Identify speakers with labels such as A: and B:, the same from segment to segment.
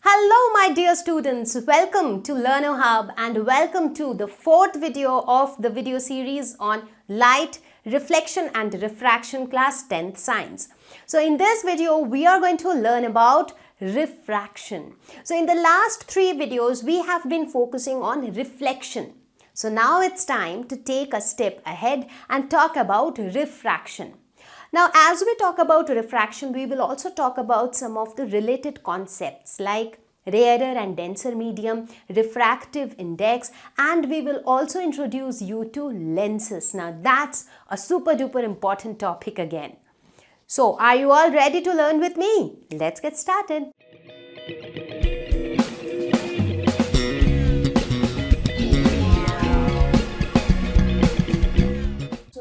A: Hello my dear students, welcome to Learner Hub and welcome to the fourth video of the video series on light, reflection and refraction class 10th science. So in this video we are going to learn about refraction. So in the last three videos we have been focusing on reflection. So now it's time to take a step ahead and talk about refraction. Now, as we talk about refraction, we will also talk about some of the related concepts like rarer and denser medium, refractive index, and we will also introduce you to lenses. Now, that's a super duper important topic again. So, are you all ready to learn with me? Let's get started.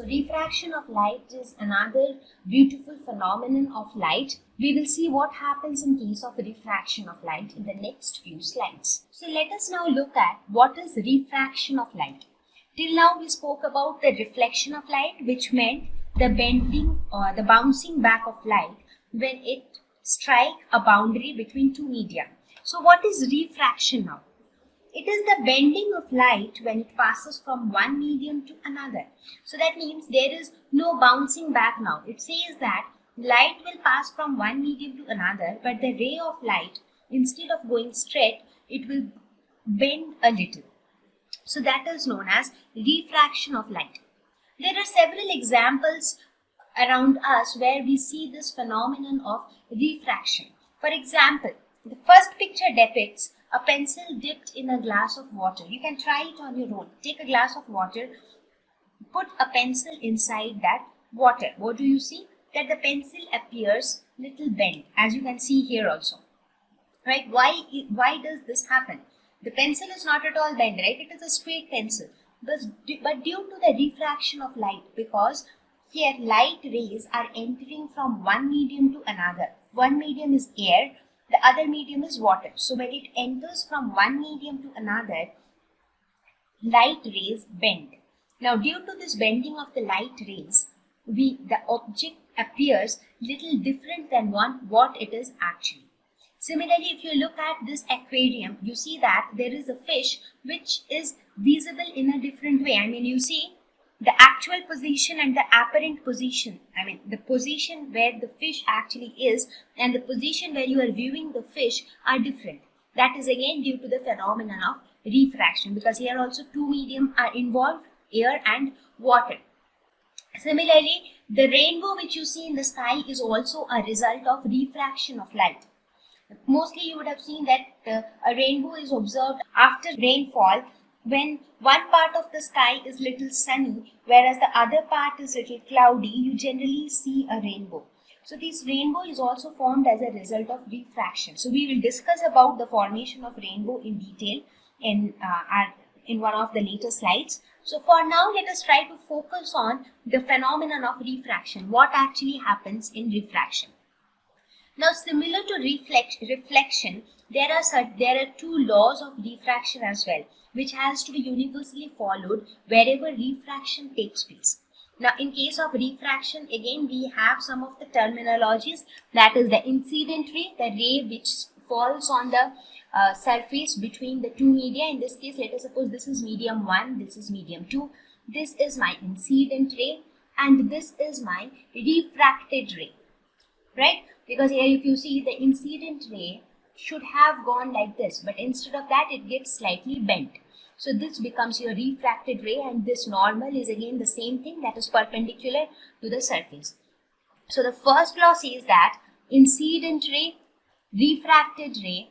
B: Refraction of light is another beautiful phenomenon of light. We will see what happens in case of refraction of light in the next few slides. So let us now look at what is refraction of light. Till now we spoke about the reflection of light, which meant the bending or the bouncing back of light when it strikes a boundary between two media. So what is refraction now? It is the bending of light when it passes from one medium to another. So that means there is no bouncing back now. It says that light will pass from one medium to another, but the ray of light, instead of going straight, it will bend a little. So that is known as refraction of light. There are several examples around us where we see this phenomenon of refraction. For example, the first picture depicts a pencil dipped in a glass of water. You can try it on your own. Take a glass of water, put a pencil inside that water. What do you see? That the pencil appears little bent, as you can see here also. Right? Why does this happen? The pencil is not at all bent, right? It is a straight pencil. But due to the refraction of light, because here light rays are entering from one medium to another. One medium is air, the other medium is water. So when it enters from one medium to another, light rays bend. Now due to this bending of the light rays, the object appears little different than what it is actually. Similarly, if you look at this aquarium, you see that there is a fish which is visible in a different way. I mean, you see the actual position and the apparent position, the position where the fish actually is and the position where you are viewing the fish are different. That is again due to the phenomenon of refraction, because here also two medium are involved, air and water. Similarly, the rainbow which you see in the sky is also a result of refraction of light. Mostly you would have seen that a rainbow is observed after rainfall, when one part of the sky is little sunny, whereas the other part is little cloudy, you generally see a rainbow. So this rainbow is also formed as a result of refraction. So we will discuss about the formation of rainbow in detail in one of the later slides. So for now, let us try to focus on the phenomenon of refraction. What actually happens in refraction? Now, similar to reflection, there are two laws of refraction as well, which has to be universally followed wherever refraction takes place. Now, in case of refraction, again, we have some of the terminologies. That is the incident ray, the ray which falls on the surface between the two media. In this case, let us suppose this is medium 1, this is medium 2. This is my incident ray and this is my refracted ray, right? Because here if you see, the incident ray should have gone like this, but instead of that it gets slightly bent. So this becomes your refracted ray, and this normal is again the same thing, that is perpendicular to the surface. So the first law says that incident ray, refracted ray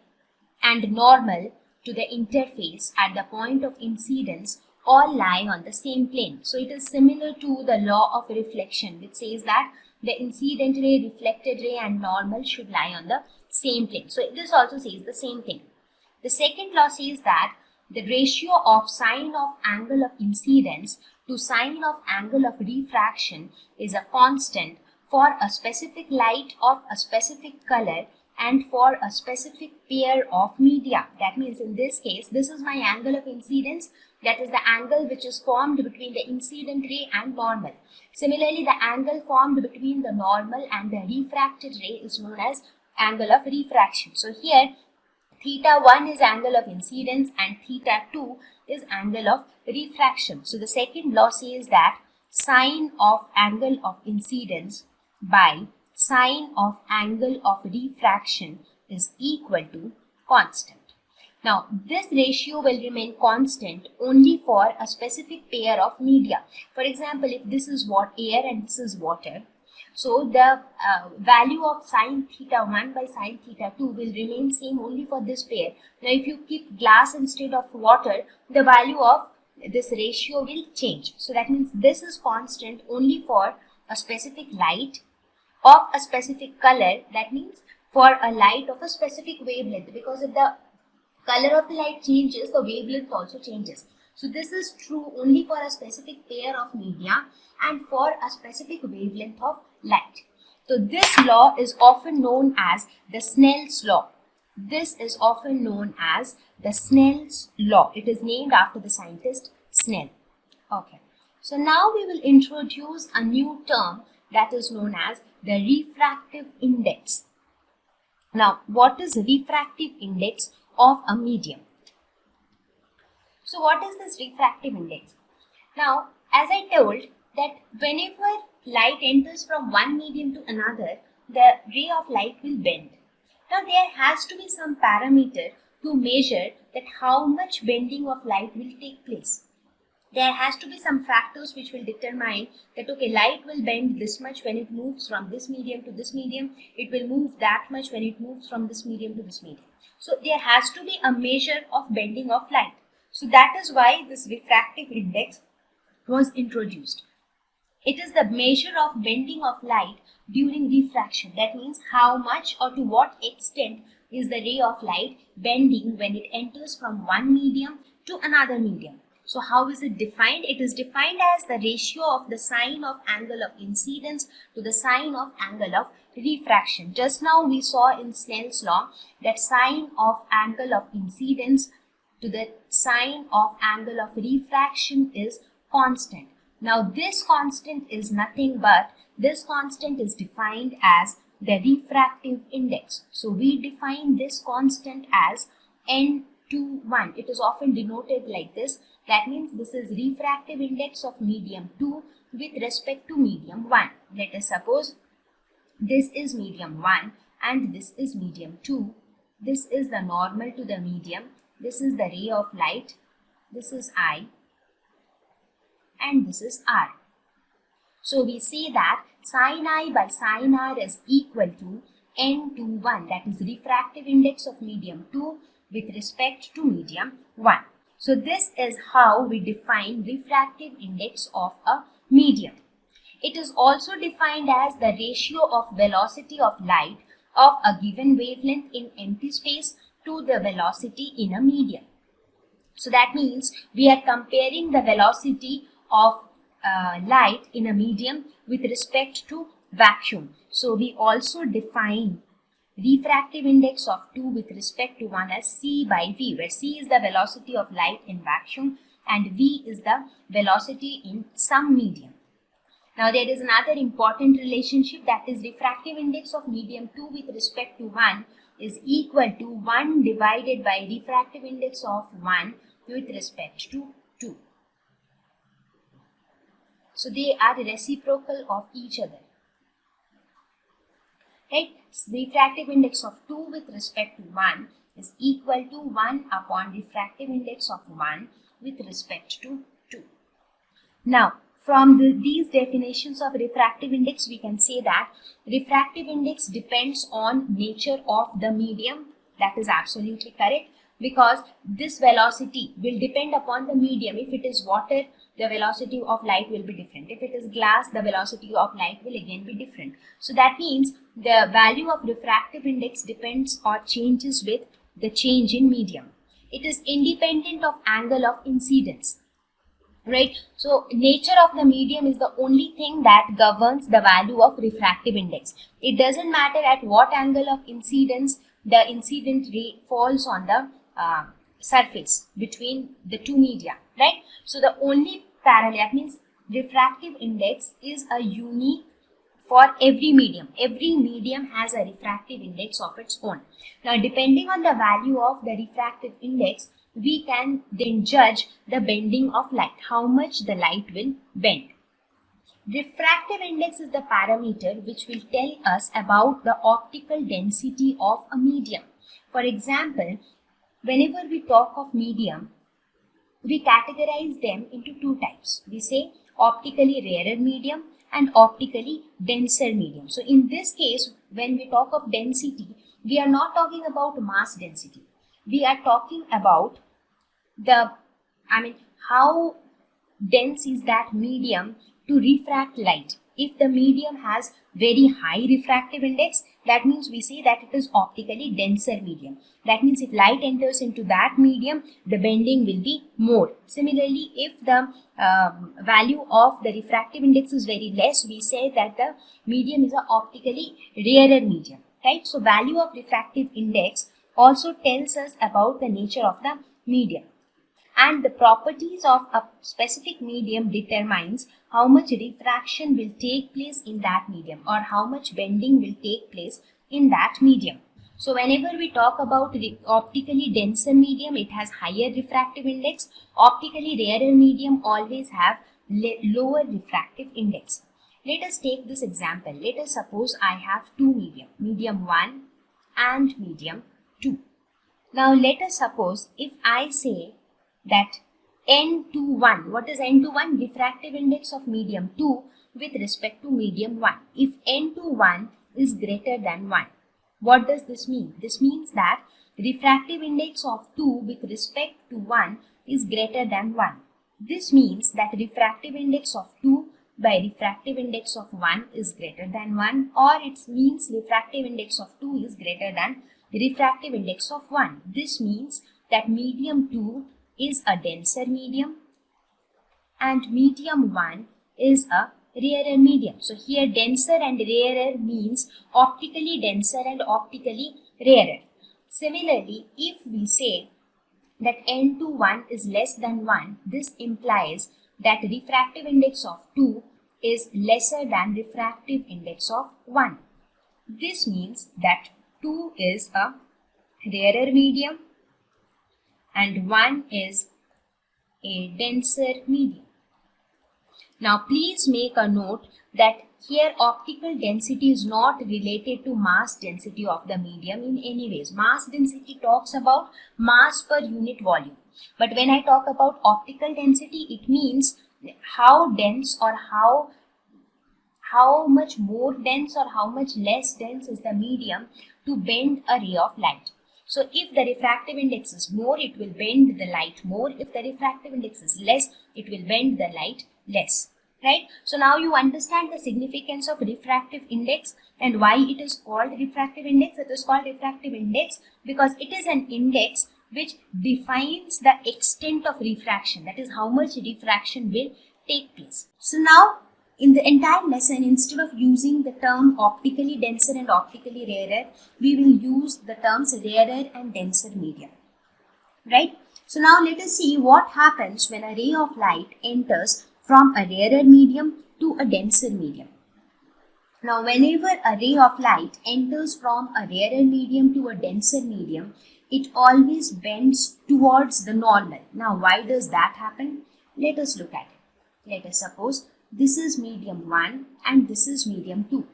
B: and normal to the interface at the point of incidence all lie on the same plane. So it is similar to the law of reflection, which says that the incident ray, reflected ray and normal should lie on the same plane. So this also says the same thing. The second law says that the ratio of sine of angle of incidence to sine of angle of refraction is a constant for a specific light of a specific color and for a specific pair of media. That means in this case, this is my angle of incidence, that is the angle which is formed between the incident ray and normal. Similarly, the angle formed between the normal and the refracted ray is known as angle of refraction. So here Theta 1 is angle of incidence and theta 2 is angle of refraction. So the second law says that sine of angle of incidence by sine of angle of refraction is equal to constant. Now, this ratio will remain constant only for a specific pair of media. For example, if this is air and this is water, so the value of sine theta 1 by sine theta 2 will remain same only for this pair. Now, if you keep glass instead of water, the value of this ratio will change. So that means this is constant only for a specific light of a specific color. That means for a light of a specific wavelength, because if the color of the light changes, the wavelength also changes. So this is true only for a specific pair of media and for a specific wavelength of light. So this law is often known as the Snell's law. This is often known as the Snell's law. It is named after the scientist Snell. Okay. So now we will introduce a new term that is known as the refractive index. Now, what is refractive index of a medium? So what is this refractive index? Now, as I told that whenever light enters from one medium to another, the ray of light will bend. Now, there has to be some parameter to measure that how much bending of light will take place. There has to be some factors which will determine that, okay, light will bend this much when it moves from this medium to this medium. It will move that much when it moves from this medium to this medium. So there has to be a measure of bending of light. So that is why this refractive index was introduced. It is the measure of bending of light during refraction. That means how much or to what extent is the ray of light bending when it enters from one medium to another medium. So how is it defined? It is defined as the ratio of the sine of angle of incidence to the sine of angle of refraction. Just now we saw in Snell's law that sine of angle of incidence to the sine of angle of refraction is constant. Now this constant is nothing but, this constant is defined as the refractive index. So we define this constant as N21. It is often denoted like this. That means this is refractive index of medium 2 with respect to medium 1. Let us suppose this is medium 1 and this is medium 2. This is the normal to the medium. This is the ray of light. This is I and this is R. So we say that sin I by sin R is equal to N21, that is refractive index of medium 2 with respect to medium 1. So this is how we define refractive index of a medium. It is also defined as the ratio of velocity of light of a given wavelength in empty space to the velocity in a medium. So that means we are comparing the velocity of light in a medium with respect to vacuum. So we also define refractive index of 2 with respect to 1 as c by v, where c is the velocity of light in vacuum and v is the velocity in some medium. Now there is another important relationship, that is refractive index of medium 2 with respect to 1 is equal to 1 divided by refractive index of 1 with respect to 2. So they are reciprocal of each other. Right? Refractive index of 2 with respect to 1 is equal to 1 upon refractive index of 1 with respect to 2. Now, from these definitions of refractive index, we can say that refractive index depends on nature of the medium. That is absolutely correct, because this velocity will depend upon the medium. If it is water, the velocity of light will be different. If it is glass, the velocity of light will again be different. So that means the value of refractive index depends or changes with the change in medium. It is independent of angle of incidence. Right? So nature of the medium is the only thing that governs the value of refractive index. It doesn't matter at what angle of incidence the incident ray falls on the surface between the two media, right? So the only parallel, that means refractive index is a unique for every medium. Every medium has a refractive index of its own. Now, depending on the value of the refractive index, we can then judge the bending of light, how much the light will bend. Refractive index is the parameter which will tell us about the optical density of a medium. For example, whenever we talk of medium, we categorize them into two types. We say optically rarer medium and optically denser medium. So in this case, when we talk of density, we are not talking about mass density. We are talking about how dense is that medium to refract light. If the medium has very high refractive index, that means we say that it is optically denser medium. That means if light enters into that medium, the bending will be more. Similarly, if the value of the refractive index is very less, we say that the medium is an optically rarer medium, right? So value of refractive index also tells us about the nature of the medium. And the properties of a specific medium determines how much refraction will take place in that medium or how much bending will take place in that medium. So whenever we talk about optically denser medium, it has higher refractive index. Optically rarer medium always have lower refractive index. Let us take this example. Let us suppose I have two medium, medium 1 and medium 2. Now let us suppose if I say that n21, what is n21? Refractive index of medium 2 with respect to medium 1. If n21 is greater than 1, what does this mean? This means that refractive index of 2 with respect to 1 is greater than 1. This means that refractive index of 2 by refractive index of 1 is greater than 1, or it means refractive index of 2 is greater than refractive index of 1. This means that medium 2 is a denser medium and medium 1 is a rarer medium. So here denser and rarer means optically denser and optically rarer. Similarly, if we say that n21 is less than 1, this implies that refractive index of 2 is lesser than refractive index of 1. This means that 2 is a rarer medium and 1 is a denser medium. Now please make a note that here optical density is not related to mass density of the medium in any ways. Mass density talks about mass per unit volume. But when I talk about optical density, it means how dense or how much more dense or how much less dense is the medium to bend a ray of light. So if the refractive index is more, it will bend the light more. If the refractive index is less, it will bend the light less. Right? So now you understand the significance of refractive index and why it is called refractive index. It is called refractive index because it is an index which defines the extent of refraction. That is how much refraction will take place. So now in the entire lesson, instead of using the term optically denser and optically rarer, we will use the terms rarer and denser medium. Right? So now let us see what happens when a ray of light enters from a rarer medium to a denser medium. Now whenever a ray of light enters from a rarer medium to a denser medium, it always bends towards the normal. Now why does that happen? Let us look at it. Let us suppose this is medium 1 and this is medium 2.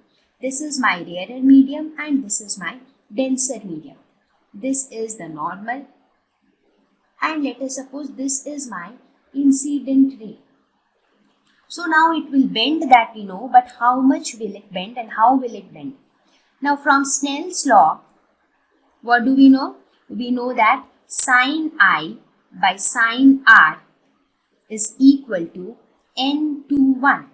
B: This is my rarer medium and this is my denser medium. This is the normal and let us suppose this is my incident ray. So now it will bend, that we know, but how much will it bend and how will it bend? Now from Snell's law, what do we know? We know that sin I by sin R is equal to n21.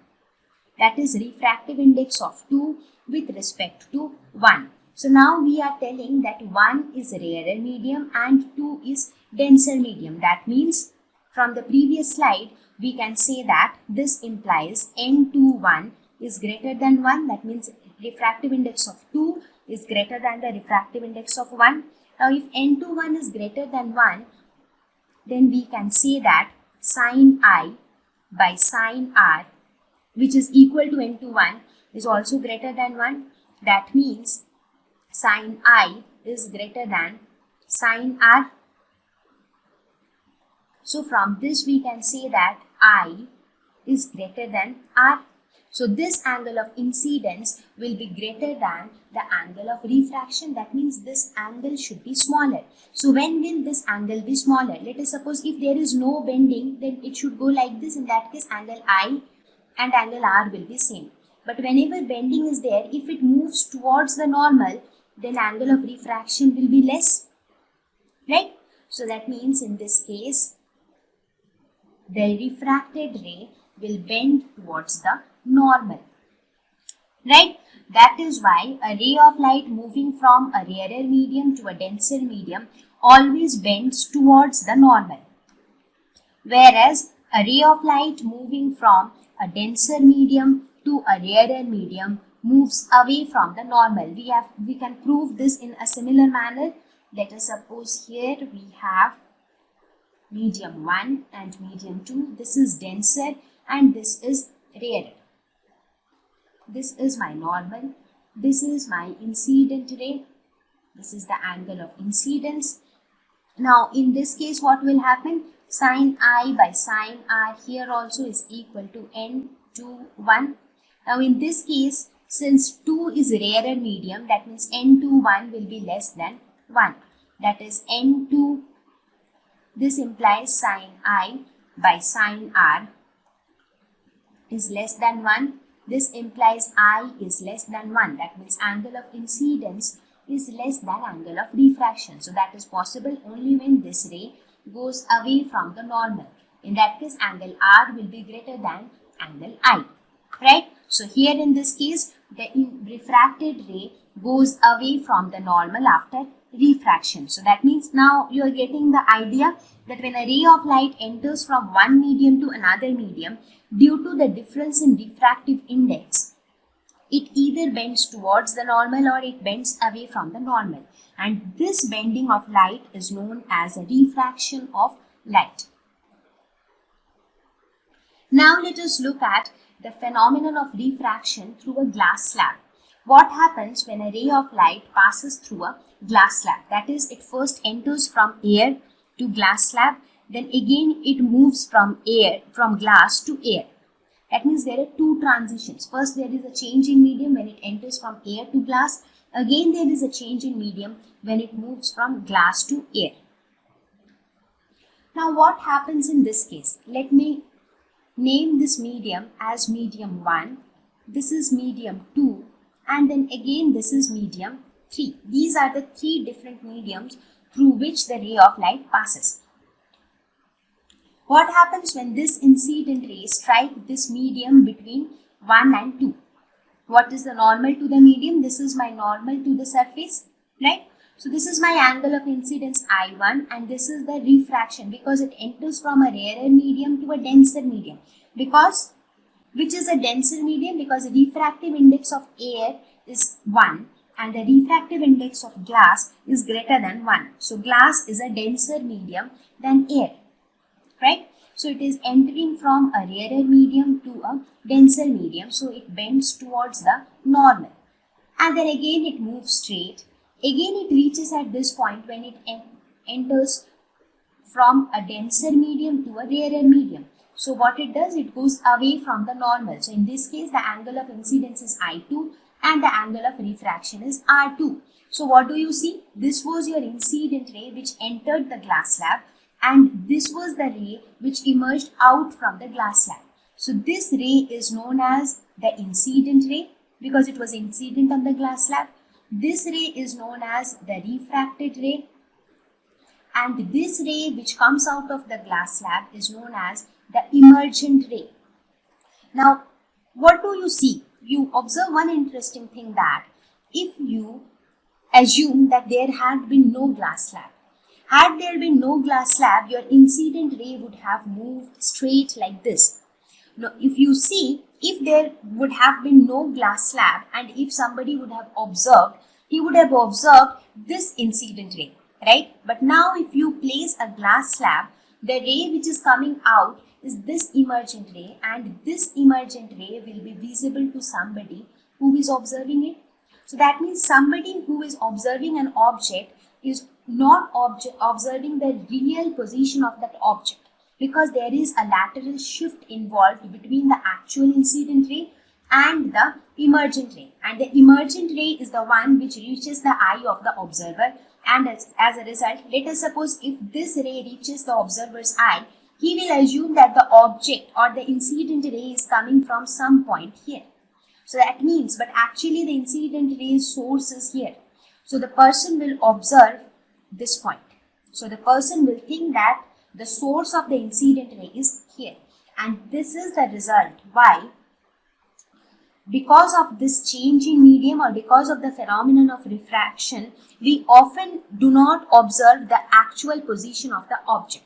B: That is refractive index of 2 with respect to 1. So now we are telling that 1 is rarer medium and 2 is denser medium. That means from the previous slide, we can say that this implies n21 is greater than 1. That means refractive index of 2 is greater than the refractive index of 1. Now if n21 is greater than 1, then we can say that sin I by sin R, which is equal to n21, is also greater than 1. That means sin I is greater than sin R. So from this we can say that I is greater than R. So this angle of incidence will be greater than the angle of refraction. That means this angle should be smaller. So when will this angle be smaller? Let us suppose if there is no bending, then it should go like this. In that case, angle I and angle R will be same. But whenever bending is there, if it moves towards the normal, then angle of refraction will be less. Right? So that means in this case, the refracted ray will bend towards the normal. Right? That is why a ray of light moving from a rarer medium to a denser medium always bends towards the normal. Whereas a ray of light moving from a denser medium to a rarer medium moves away from the normal. We can prove this in a similar manner. Let us suppose here we have medium 1 and medium 2. This is denser and this is rarer. This is my normal. This is my incident ray. This is the angle of incidence. Now in this case what will happen? Sin I by sin R here also is equal to n2 1. Now in this case, since 2 is rarer medium, that means n2 1 will be less than 1. That is n2. This implies sin I by sin R is less than 1. This implies I is less than 1. That means angle of incidence is less than angle of refraction. So that is possible only when this ray goes away from the normal. In that case, angle R will be greater than angle I. Right? So here in this case, the refracted ray goes away from the normal after refraction. So that means now you are getting the idea that when a ray of light enters from one medium to another medium, due to the difference in refractive index, it either bends towards the normal or it bends away from the normal. And this bending of light is known as a refraction of light. Now let us look at the phenomenon of refraction through a glass slab. What happens when a ray of light passes through a glass slab? That is, it first enters from air to glass slab, then again it moves from glass to air. That means there are two transitions. First there is a change in medium when it enters from air to glass. Again there is a change in medium when it moves from glass to air. Now what happens in this case? Let me name this medium as medium 1. This is medium 2. And then again this is medium 3. These are the three different mediums through which the ray of light passes. What happens when this incident ray strikes this medium between 1 and 2? What is the normal to the medium? This is my normal to the surface, right? So this is my angle of incidence I1 and this is the refraction because it enters from a rarer medium to a denser medium. Because which is a denser medium? Because the refractive index of air is 1 and the refractive index of glass is greater than 1. So glass is a denser medium than air. Right? So it is entering from a rarer medium to a denser medium. So it bends towards the normal. And then again it moves straight. Again it reaches at this point when it enters from a denser medium to a rarer medium. So what it does, it goes away from the normal. So in this case, the angle of incidence is I2 and the angle of refraction is R2. So what do you see? This was your incident ray which entered the glass slab. And this was the ray which emerged out from the glass slab. So this ray is known as the incident ray because it was incident on the glass slab. This ray is known as the refracted ray. And this ray which comes out of the glass slab is known as the emergent ray. Now, what do you see? You observe one interesting thing that if you assume that there had been no glass slab, had there been no glass slab, your incident ray would have moved straight like this. Now, if you see, if there would have been no glass slab and if somebody would have observed, he would have observed this incident ray, right? But now if you place a glass slab, the ray which is coming out is this emergent ray and this emergent ray will be visible to somebody who is observing it. So that means somebody who is observing an object is not observing the real position of that object, because there is a lateral shift involved between the actual incident ray and the emergent ray, and the emergent ray is the one which reaches the eye of the observer, and as a result, let us suppose if this ray reaches the observer's eye, he will assume that the object or the incident ray is coming from some point here. So that means, but actually the incident ray's source is here. So the person will observe this point. So the person will think that the source of the incident ray is here. And this is the result. Why? Because of this change in medium, or because of the phenomenon of refraction, we often do not observe the actual position of the object.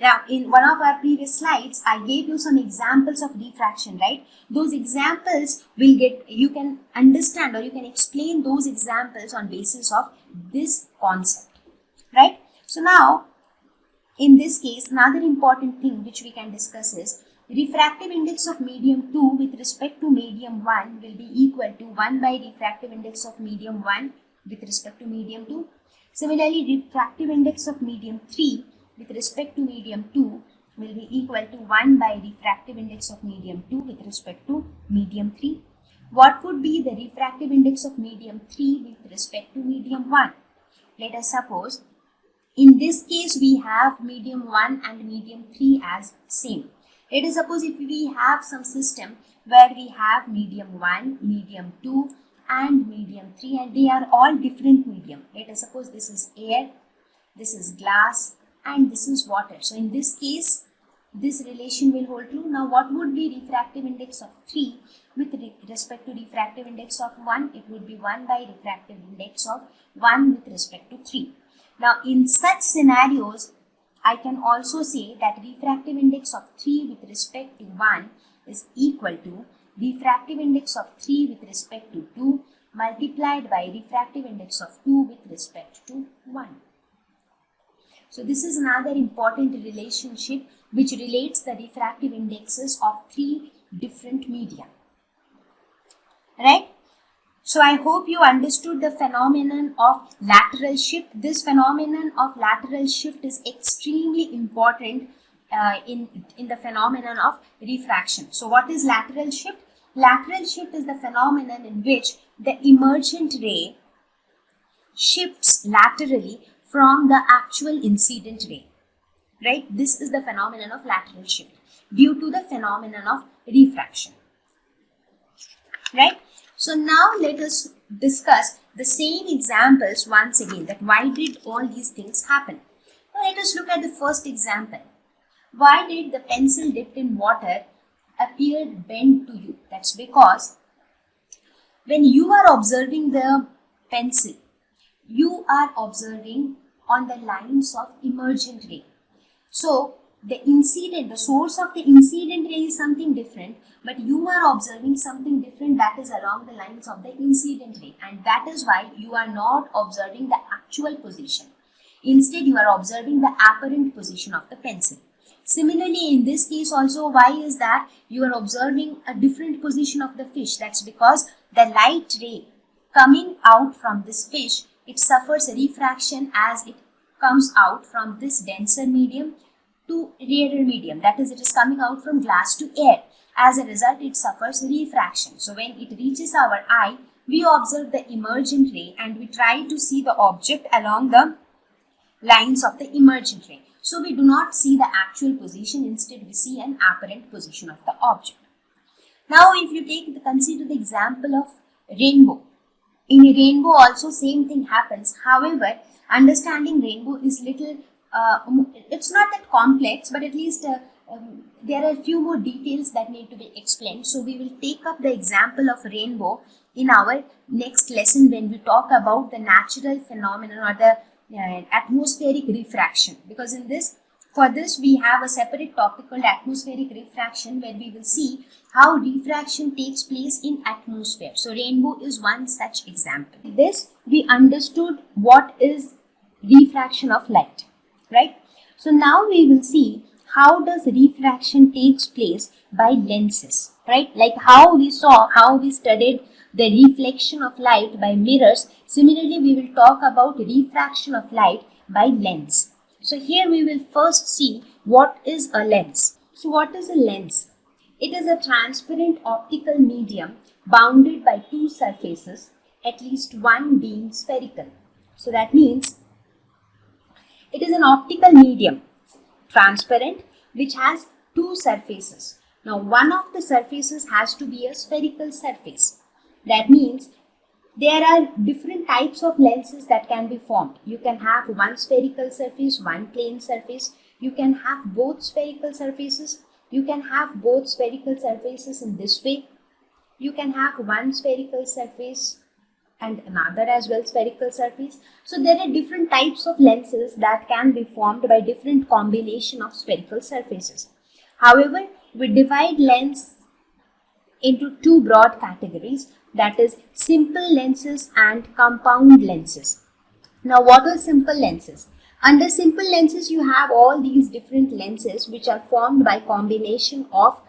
B: Now, in one of our previous slides, I gave you some examples of refraction, right? Those examples you can understand, or you can explain those examples on basis of this concept, right? So now, in this case, another important thing which we can discuss is refractive index of medium 2 with respect to medium 1 will be equal to 1 by refractive index of medium 1 with respect to medium 2. Similarly, refractive index of medium 3 with respect to medium 2 will be equal to 1 by refractive index of medium 2 with respect to medium 3. What would be the refractive index of medium 3 with respect to medium 1? Let us suppose in this case we have medium 1 and medium 3 as same. Let us suppose if we have some system where we have medium 1, medium 2 and medium 3, and they are all different medium. Let us suppose this is air, this is glass, and this is water. So in this case, this relation will hold true. Now what would be refractive index of 3 with respect to refractive index of 1? It would be 1 by refractive index of 1 with respect to 3. Now in such scenarios, I can also say that refractive index of 3 with respect to 1 is equal to refractive index of 3 with respect to 2 multiplied by refractive index of 2 with respect to 1. So this is another important relationship which relates the refractive indexes of 3 different media. Right? So I hope you understood the phenomenon of lateral shift. This phenomenon of lateral shift is extremely important in the phenomenon of refraction. So what is lateral shift? Lateral shift is the phenomenon in which the emergent ray shifts laterally from the actual incident ray. Right? This is the phenomenon of lateral shift due to the phenomenon of refraction. Right? So now let us discuss the same examples once again, that why did all these things happen. Now let us look at the first example. Why did the pencil dipped in water appear bent to you? That's because when you are observing the pencil, you are observing on the lines of emergent ray. So the source of the incident ray is something different, but you are observing something different that is along the lines of the incident ray, and that is why you are not observing the actual position. Instead, you are observing the apparent position of the pencil. Similarly, in this case also, why is that you are observing a different position of the fish? That's because the light ray coming out from this fish, it suffers a refraction as it comes out from this denser medium to rarer medium. That is, it is coming out from glass to air. As a result, it suffers refraction. So when it reaches our eye, we observe the emergent ray and we try to see the object along the lines of the emergent ray. So we do not see the actual position, instead we see an apparent position of the object. Now if you consider the example of rainbow. In a rainbow also same thing happens. However, understanding rainbow is little, it's not that complex, but at least there are a few more details that need to be explained. So we will take up the example of rainbow in our next lesson when we talk about the natural phenomenon or the atmospheric refraction, because for this we have a separate topic called atmospheric refraction, where we will see how refraction takes place in atmosphere. So rainbow is one such example. This we understood what is refraction of light, right? So now we will see how does refraction takes place by lenses. right? Like how we saw, how we studied the reflection of light by mirrors, similarly we will talk about refraction of light by lens. So here we will first see what is a lens. So what is a lens? It is a transparent optical medium bounded by two surfaces, at least one being spherical. So that means it is an optical medium, transparent, which has two surfaces. Now, one of the surfaces has to be a spherical surface. That means there are different types of lenses that can be formed. You can have one spherical surface, one plane surface. You can have both spherical surfaces. You can have both spherical surfaces in this way. You can have one spherical surface and another as well spherical surface. So there are different types of lenses that can be formed by different combination of spherical surfaces. However, we divide lens into two broad categories, that is simple lenses and compound lenses. Now what are simple lenses? Under simple lenses you have all these different lenses which are formed by combination of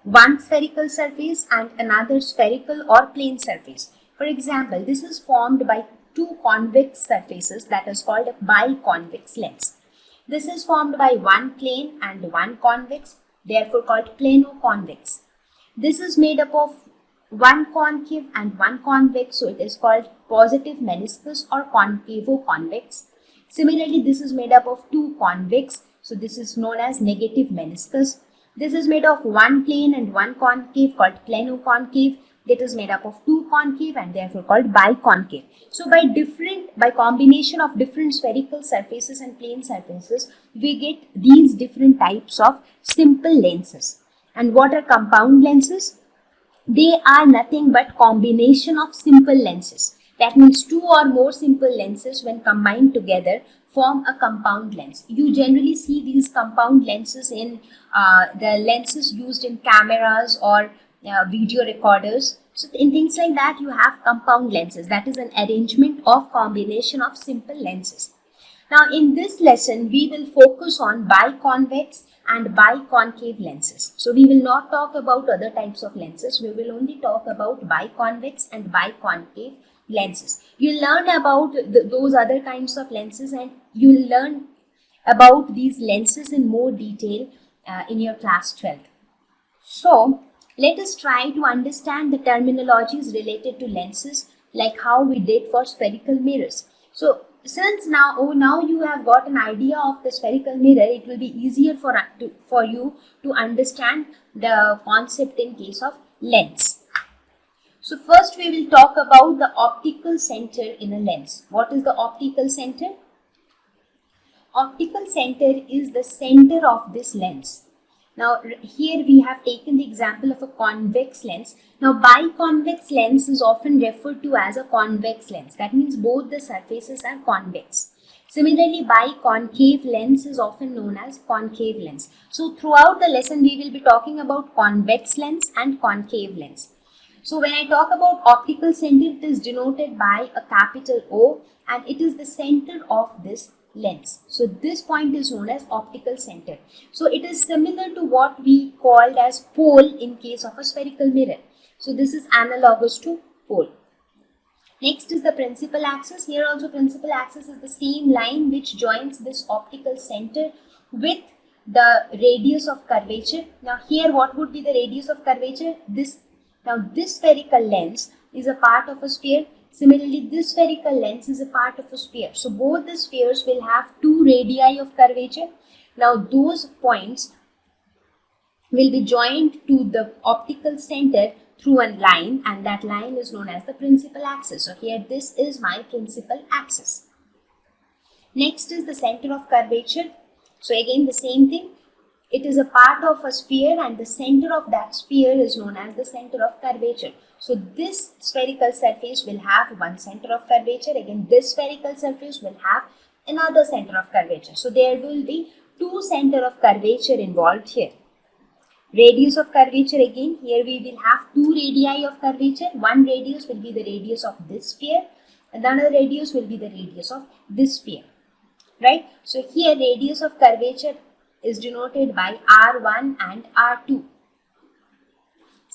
B: one spherical surface and another spherical or plane surface. For example, this is formed by two convex surfaces, that is called a biconvex lens. This is formed by one plane and one convex, therefore called plano-convex. This is made up of one concave and one convex, so it is called positive meniscus or concavo-convex. Similarly, this is made up of two convex, so this is known as negative meniscus. This is made of one plane and one concave called plano-concave. That is made up of two concave and therefore called biconcave. So by combination of different spherical surfaces and plane surfaces, we get these different types of simple lenses. And what are compound lenses? They are nothing but combination of simple lenses. That means two or more simple lenses when combined together form a compound lens. You generally see these compound lenses in the lenses used in cameras or video recorders. So in things like that you have compound lenses. That is an arrangement of combination of simple lenses. Now in this lesson we will focus on biconvex and biconcave lenses. So we will not talk about other types of lenses. We will only talk about biconvex and biconcave lenses. You'll learn about those other kinds of lenses, and you'll learn about these lenses in more detail in your class 12. So let us try to understand the terminologies related to lenses, like how we did for spherical mirrors. So since now you have got an idea of the spherical mirror, it will be easier for you to understand the concept in case of lens. So first we will talk about the optical center in a lens. What is the optical center? Optical center is the center of this lens. Now here we have taken the example of a convex lens. Now biconvex lens is often referred to as a convex lens. That means both the surfaces are convex. Similarly, biconcave lens is often known as concave lens. So throughout the lesson we will be talking about convex lens and concave lens. So when I talk about optical center, it is denoted by a capital O and it is the center of this lens. So this point is known as optical center. So it is similar to what we called as pole in case of a spherical mirror. So this is analogous to pole. Next is the principal axis. Here also principal axis is the same line which joins this optical center with the radius of curvature. Now here what would be the radius of curvature? This spherical lens is a part of a sphere. Similarly, this spherical lens is a part of a sphere. So both the spheres will have two radii of curvature. Now those points will be joined to the optical center through a line, and that line is known as the principal axis. So here this is my principal axis. Next is the center of curvature. So again the same thing. It is a part of a sphere and the center of that sphere is known as the center of curvature. So this spherical surface will have one center of curvature. Again, this spherical surface will have another center of curvature. So there will be two center of curvature involved here. Radius of curvature, again, here we will have two radii of curvature. One radius will be the radius of this sphere. Another radius will be the radius of this sphere. Right? So here radius of curvature is denoted by R1 and R2.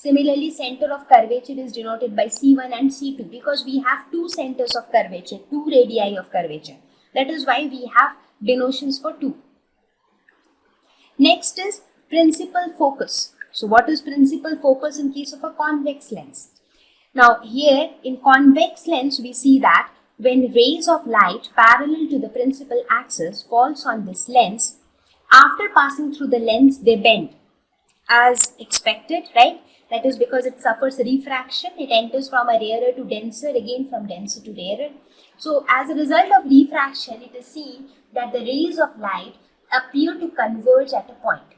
B: Similarly, center of curvature is denoted by C1 and C2 because we have two centers of curvature, two radii of curvature. That is why we have denotions for two. Next is principal focus. So what is principal focus in case of a convex lens? Now here in convex lens we see that when rays of light parallel to the principal axis falls on this lens, after passing through the lens they bend as expected, right? That is because it suffers refraction. It enters from a rarer to denser, again from denser to rarer. So as a result of refraction, it is seen that the rays of light appear to converge at a point.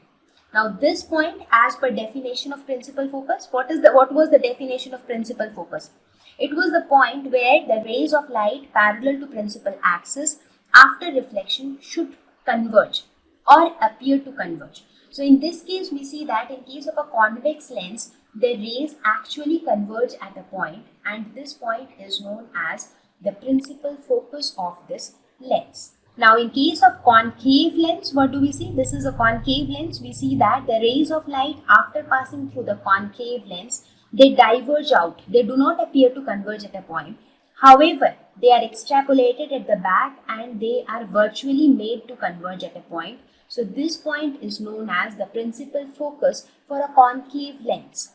B: Now this point, as per definition of principal focus, what was the definition of principal focus? It was the point where the rays of light parallel to principal axis after reflection should converge or appear to converge. So in this case, we see that in case of a convex lens, the rays actually converge at a point, and this point is known as the principal focus of this lens. Now in case of concave lens, what do we see? This is a concave lens. We see that the rays of light after passing through the concave lens, they diverge out. They do not appear to converge at a point. However, they are extrapolated at the back and they are virtually made to converge at a point. So this point is known as the principal focus for a concave lens,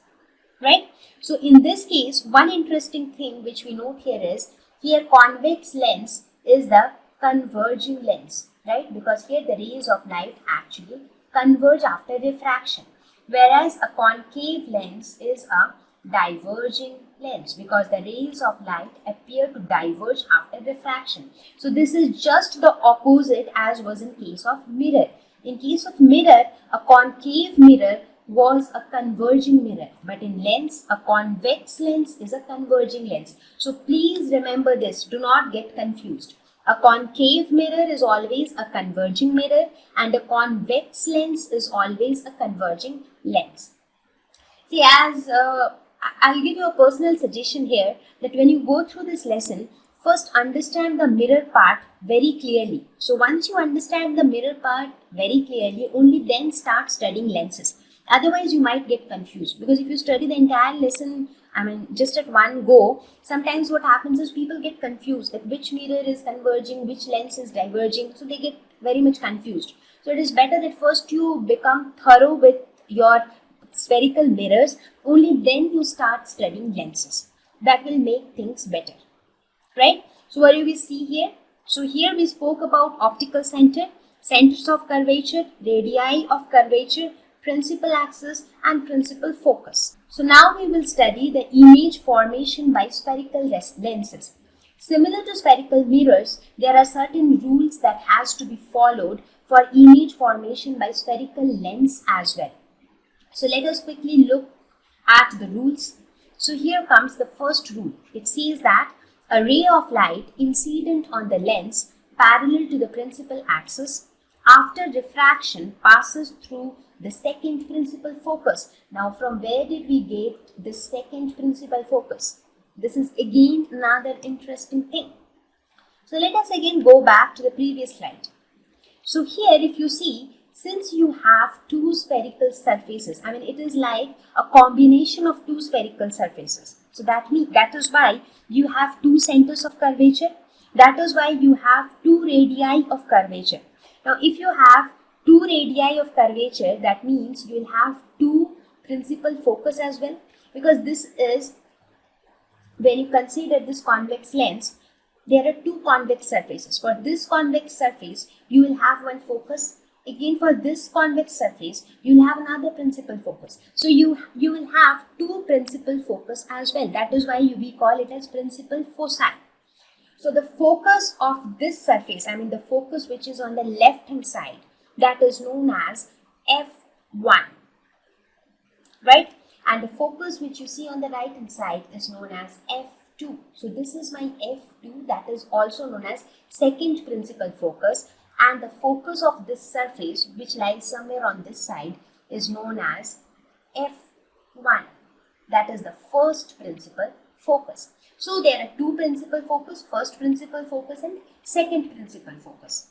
B: right? So in this case, one interesting thing which we note here is, here convex lens is the converging lens, right? Because here the rays of light actually converge after refraction, whereas a concave lens is a diverging lens because the rays of light appear to diverge after refraction. So this is just the opposite as was in case of mirror. In case of mirror, a concave mirror was a converging mirror, but in lens, a convex lens is a converging lens. So please remember this, do not get confused. A concave mirror is always a converging mirror and a convex lens is always a converging lens. See, as I'll give you a personal suggestion here that when you go through this lesson, first understand the mirror part very clearly. So once you understand the mirror part very clearly, only then start studying lenses. Otherwise, you might get confused because if you study the entire lesson, just at one go, sometimes what happens is people get confused that which mirror is converging, which lens is diverging. So they get very much confused. So it is better that first you become thorough with your spherical mirrors, only then you start studying lenses. That will make things better, right? So what do we see here? So here we spoke about optical center, centers of curvature, radii of curvature, principal axis and principal focus. So now we will study the image formation by spherical lenses. Similar to spherical mirrors, there are certain rules that has to be followed for image formation by spherical lens as well. So let us quickly look at the rules. So here comes the first rule. It says that a ray of light incident on the lens parallel to the principal axis after refraction passes through the second principal focus. Now from where did we get the second principal focus? This is again another interesting thing. So let us again go back to the previous slide. So here if you see, since you have two spherical surfaces, it is like a combination of two spherical surfaces. So that is why you have two centers of curvature. That is why you have two radii of curvature. Now if you have two radii of curvature, that means you will have two principal focus as well, because this is, when you consider this convex lens, there are two convex surfaces. For this convex surface, you will have one focus. Again, for this convex surface, you will have another principal focus. So you will have two principal focus as well. That is why we call it as principal foci. So the focus of this surface, the focus which is on the left hand side, that is known as F1, right? And the focus which you see on the right hand side is known as F2. So this is my F2, that is also known as second principal focus. And the focus of this surface, which lies somewhere on this side, is known as F1. That is the first principal focus. So there are two principal focus, first principal focus and second principal focus.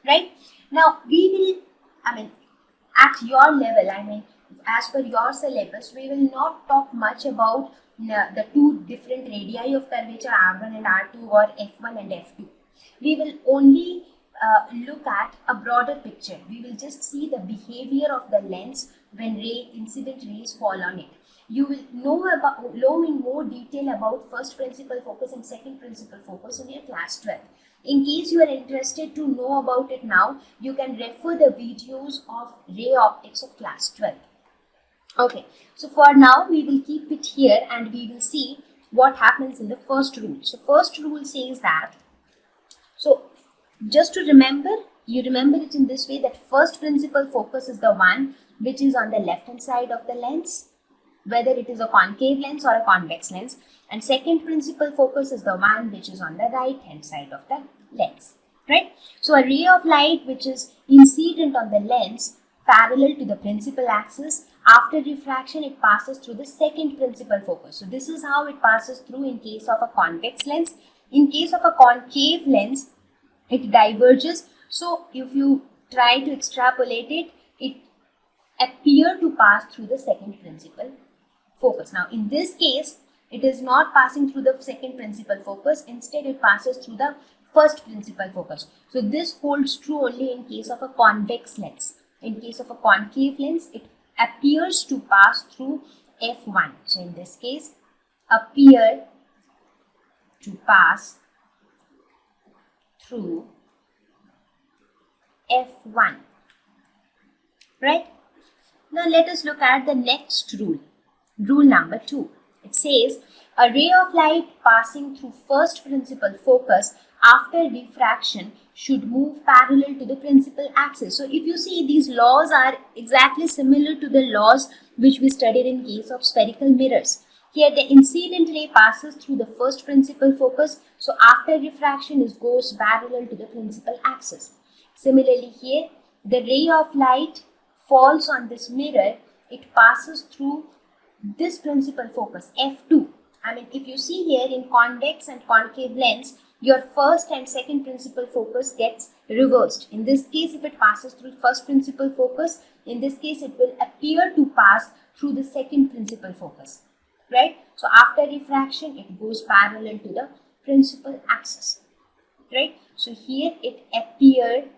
B: Right? Now we will, at your level, as per your syllabus, we will not talk much about the two different radii of curvature R1 and R2 or F1 and F2. We will only look at a broader picture. We will just see the behavior of the lens when incident rays fall on it. You will know in more detail about first principal focus and second principal focus in your class 12. In case you are interested to know about it now, you can refer the videos of ray optics of class 12. Okay, so for now we will keep it here and we will see what happens in the first rule. So first rule says that, so just to remember, you remember it in this way, that first principal focus is the one which is on the left hand side of the lens, whether it is a concave lens or a convex lens, and second principal focus is the one which is on the right hand side of the lens, right? So a ray of light which is incident on the lens parallel to the principal axis, after refraction it passes through the second principal focus. So this is how it passes through in case of a convex lens. In case of a concave lens, it diverges. So if you try to extrapolate it, it appears to pass through the second principal focus. Now in this case, it is not passing through the second principal focus, instead it passes through the first principal focus. So this holds true only in case of a convex lens. In case of a concave lens, it appears to pass through F1. So in this case, appear to pass through F1, right? Now let us look at the next rule, rule number 2. It says a ray of light passing through first principal focus after refraction should move parallel to the principal axis. So if you see, these laws are exactly similar to the laws which we studied in case of spherical mirrors. Here the incident ray passes through the first principal focus, so after refraction it goes parallel to the principal axis. Similarly here, the ray of light falls on this mirror, it passes through this principal focus, F2. I mean, if you see here in convex and concave lens, your first and second principal focus gets reversed. In this case, if it passes through first principal focus, in this case it will appear to pass through the second principal focus, right? So after refraction, it goes parallel to the principal axis, right? So here it appeared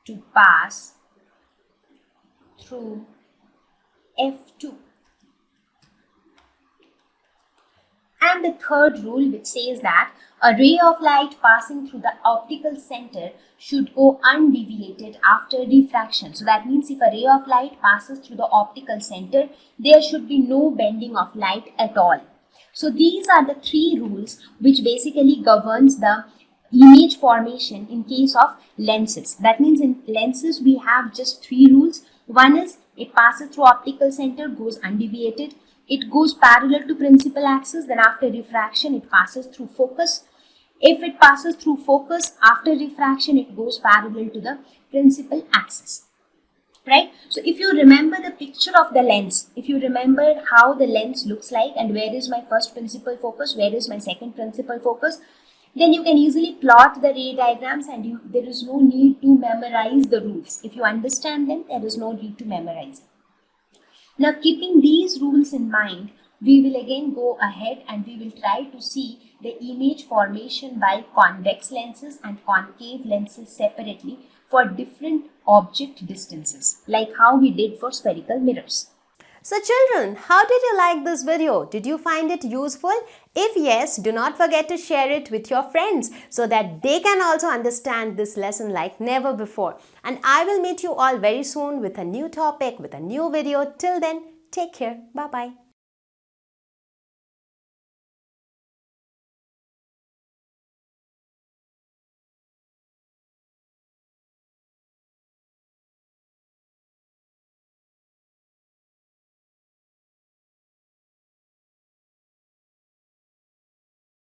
B: to pass through F2. And the third rule, which says that a ray of light passing through the optical center should go undeviated after refraction. So that means if a ray of light passes through the optical center, there should be no bending of light at all. So these are the three rules which basically governs the image formation in case of lenses. That means in lenses we have just three rules. One is it passes through optical center, goes undeviated. It goes parallel to principal axis, then after refraction it passes through focus. If it passes through focus, after refraction it goes parallel to the principal axis, right? So if you remember the picture of the lens, if you remember how the lens looks like and where is my first principal focus, where is my second principal focus, then you can easily plot the ray diagrams and there is no need to memorize the rules. If you understand them, there is no need to memorize it. Now, keeping these rules in mind, we will again go ahead and we will try to see the image formation by convex lenses and concave lenses separately for different object distances, like how we did for spherical mirrors.
A: So children, how did you like this video? Did you find it useful? If yes, do not forget to share it with your friends so that they can also understand this lesson like never before. And I will meet you all very soon with a new topic, with a new video. Till then, take care. Bye-bye.